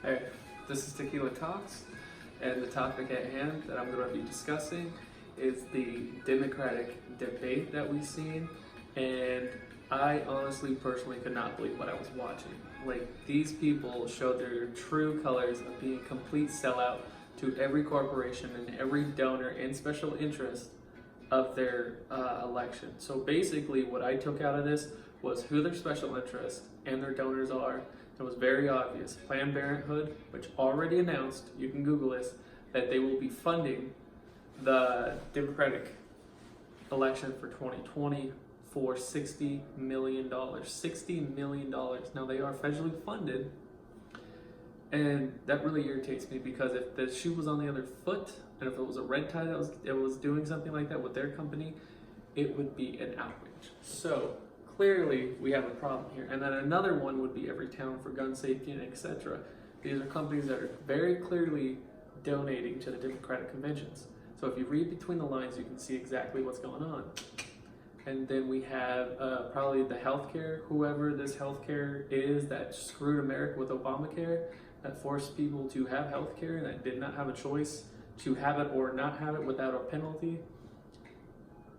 Hey, this is Tequila Talks, and the topic at hand that I'm going to be discussing is the Democratic debate that we've seen, and I honestly, personally could not believe what I was watching. Like, these people showed their true colors of being complete sellout to every corporation and every donor and special interest of their election. So basically what I took out of this was who their special interest and their donors are. It was very obvious. Planned Parenthood, which already announced, you can Google this, that they will be funding the Democratic election for 2020 for $60 million. $60 million. Now they are federally funded, and that really irritates me because if the shoe was on the other foot, and if it was a red tie that was doing something like that with their company, it would be an outrage. So clearly we have a problem here. And then another one would be Every Town for Gun Safety and etc. These are companies that are very clearly donating to the Democratic conventions. So if you read between the lines, you can see exactly what's going on. And then we have probably the healthcare, whoever this healthcare is that screwed America with Obamacare, that forced people to have healthcare and that did not have a choice to have it or not have it without a penalty.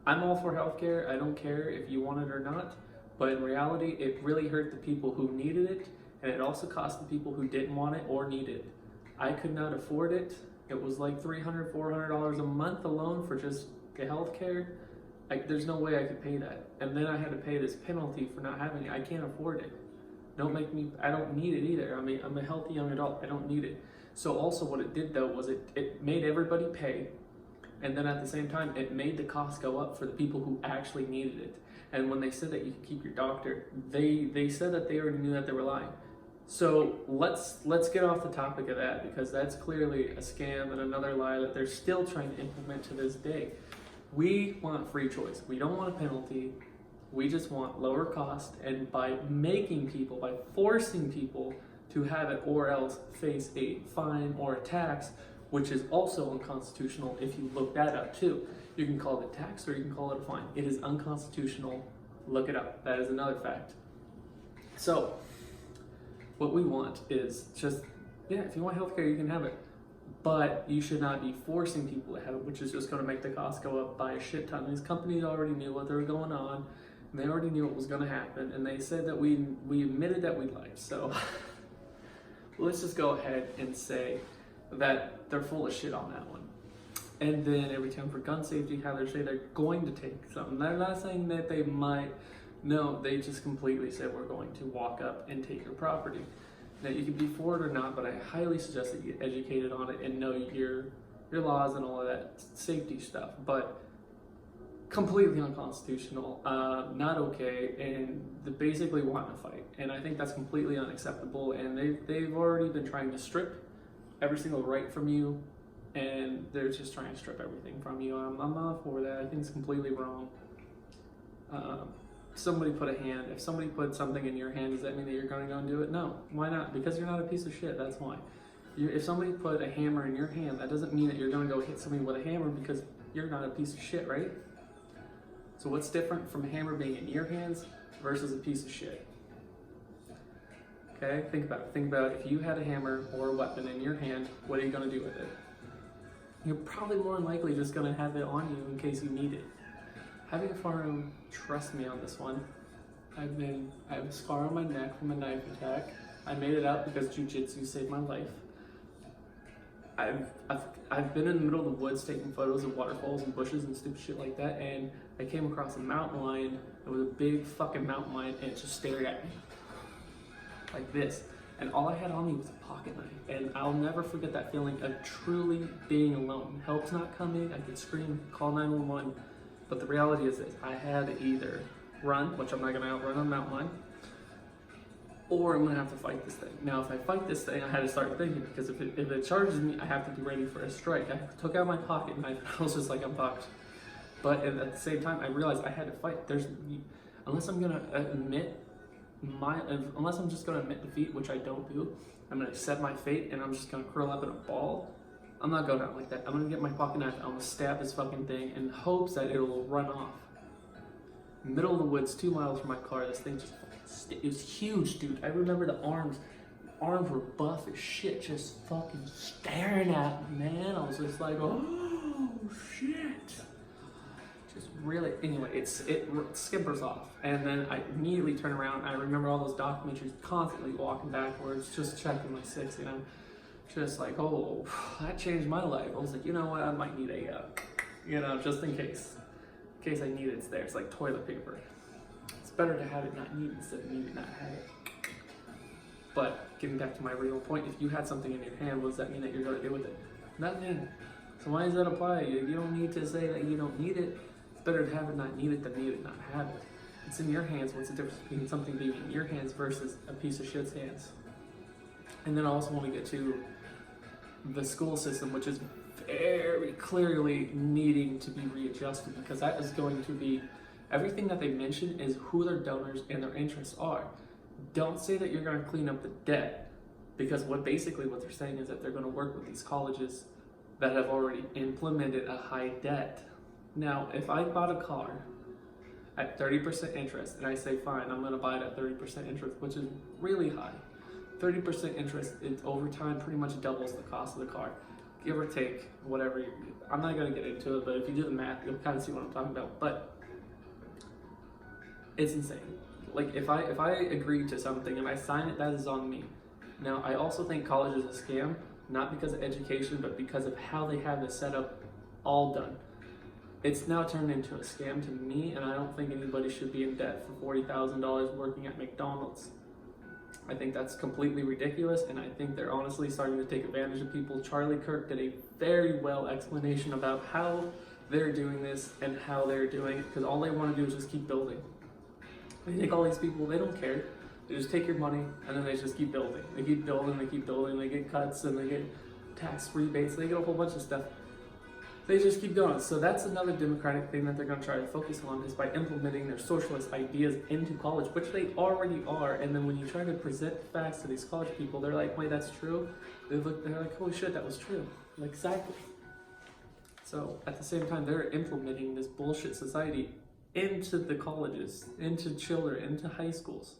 I'm all for healthcare. I don't care if you want it or not. But in reality, it really hurt the people who needed it, and it also cost the people who didn't want it or need it. I could not afford it. It was like $300, $400 a month alone for just the healthcare. There's no way I could pay that. And then I had to pay this penalty for not having it. I can't afford it. I don't need it either. I mean, I'm a healthy young adult. I don't need it. So also what it did though was it made everybody pay. And then at the same time, it made the cost go up for the people who actually needed it. And when they said that you could keep your doctor, they said that they already knew that they were lying. So let's get off the topic of that, because that's clearly a scam and another lie that they're still trying to implement to this day. We want free choice. We don't want a penalty. We just want lower cost, and by forcing people to have it or else face a fine or a tax, which is also unconstitutional if you look that up too. You can call it a tax or you can call it a fine. It is unconstitutional. Look it up. That is another fact. So what we want is just, if you want healthcare, you can have it. But you should not be forcing people to have it, which is just going to make the cost go up by a shit ton. These companies already knew what they were going on. They already knew what was going to happen. And they said that we admitted that we lied. So let's just go ahead and say that they're full of shit on that one. And then Every Town for Gun Safety, how they say they're going to take something. They're not saying that they might. No, they just completely said we're going to walk up and take your property. Now you can be for it or not, but I highly suggest that you get educated on it and know your laws and all of that safety stuff. But completely unconstitutional, not okay, and they basically want to fight. And I think that's completely unacceptable. And they've already been trying to strip every single right from you, and they're just trying to strip everything from you. I'm not for that. I think it's completely wrong. If somebody put something in your hand, does that mean that you're going to go and do it? No. Why not? Because you're not a piece of shit. That's why. If somebody put a hammer in your hand, that doesn't mean that you're going to go hit somebody with a hammer, because you're not a piece of shit, right? So what's different from a hammer being in your hands versus a piece of shit? Okay, think about it. Think about if you had a hammer or a weapon in your hand, what are you going to do with it? You're probably more than likely just going to have it on you in case you need it. Having a firearm, trust me on this one. I have a scar on my neck from a knife attack. I made it out because jiu-jitsu saved my life. I've been in the middle of the woods taking photos of waterfalls and bushes and stupid shit like that, and I came across a mountain lion. It was a big fucking mountain lion, and it just stared at me like this. And all I had on me was a pocket knife. And I'll never forget that feeling of truly being alone. Help's not coming. I could scream, call 911. But the reality is this: I had to either run, which I'm not going to outrun on a mountain lion, or I'm going to have to fight this thing. Now, if I fight this thing, I had to start thinking, because if it charges me, I have to be ready for a strike. I took out my pocket knife, and I was just like, I'm fucked. But at the same time, I realized I had to fight. Unless I'm going to unless I'm just going to admit defeat, which I don't do, I'm going to accept my fate, and I'm just going to curl up in a ball. I'm not going out like that. I'm going to get my pocket knife, I'm going to stab this fucking thing in hopes that it'll run off. Middle of the woods, 2 miles from my car, this thing just, it was huge, dude. I remember the arms arms were buff as shit, just fucking staring at me, man. I was just like, oh shit. Just really, anyway, it skippers off. And then I immediately turn around. I remember all those documentaries, constantly walking backwards, just checking my 6, you know. Just like, oh, that changed my life. I was like, you know what, I might need a, you know, just in case. In case I need it, it's there. It's like toilet paper. It's better to have it not need instead of need it not have it. But getting back to my original point, if you had something in your hand, what does that mean that you're going to do with it? Nothing. So why does that apply? You don't need to say that you don't need it. It's better to have it not need it than need it not have it. It's in your hands. What's the difference between something being in your hands versus a piece of shit's hands? And then also when we get to the school system, which is very clearly needing to be readjusted, because that is going to be, everything that they mention is who their donors and their interests are. Don't say that you're going to clean up the debt, because what they're saying is that they're going to work with these colleges that have already implemented a high debt. Now, if I bought a car at 30% interest and I say, fine, I'm going to buy it at 30% interest, which is really high. 30% interest over time pretty much doubles the cost of the car, give or take, whatever. I'm not going to get into it, but if you do the math, you'll kind of see what I'm talking about. But it's insane. Like, if I agree to something and I sign it, that is on me. Now, I also think college is a scam, not because of education, but because of how they have the setup all done. It's now turned into a scam to me, and I don't think anybody should be in debt for $40,000 working at McDonald's. I think that's completely ridiculous, and I think they're honestly starting to take advantage of people. Charlie Kirk did a very well explanation about how they're doing this and how they're doing it, because all they want to do is just keep building. I think all these people, they don't care. They just take your money and then they just keep building. They keep building, they keep building, they get cuts and they get tax rebates, they get a whole bunch of stuff. They just keep going. So that's another Democratic thing that they're going to try to focus on, is by implementing their socialist ideas into college, which they already are. And then when you try to present facts to these college people, they're like, wait, that's true? They're like, holy shit, that was true. Like, exactly. So at the same time, they're implementing this bullshit society into the colleges, into children, into high schools.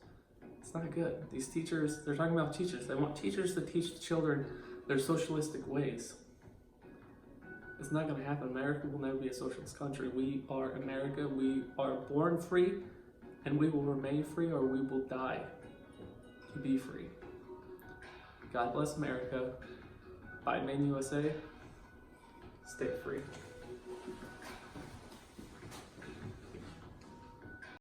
It's not good. These teachers, they're talking about teachers. They want teachers to teach children their socialistic ways. It's not going to happen. America will never be a socialist country. We are America. We are born free, and we will remain free, or we will die to be free. God bless America. Buy Men USA. Stay free.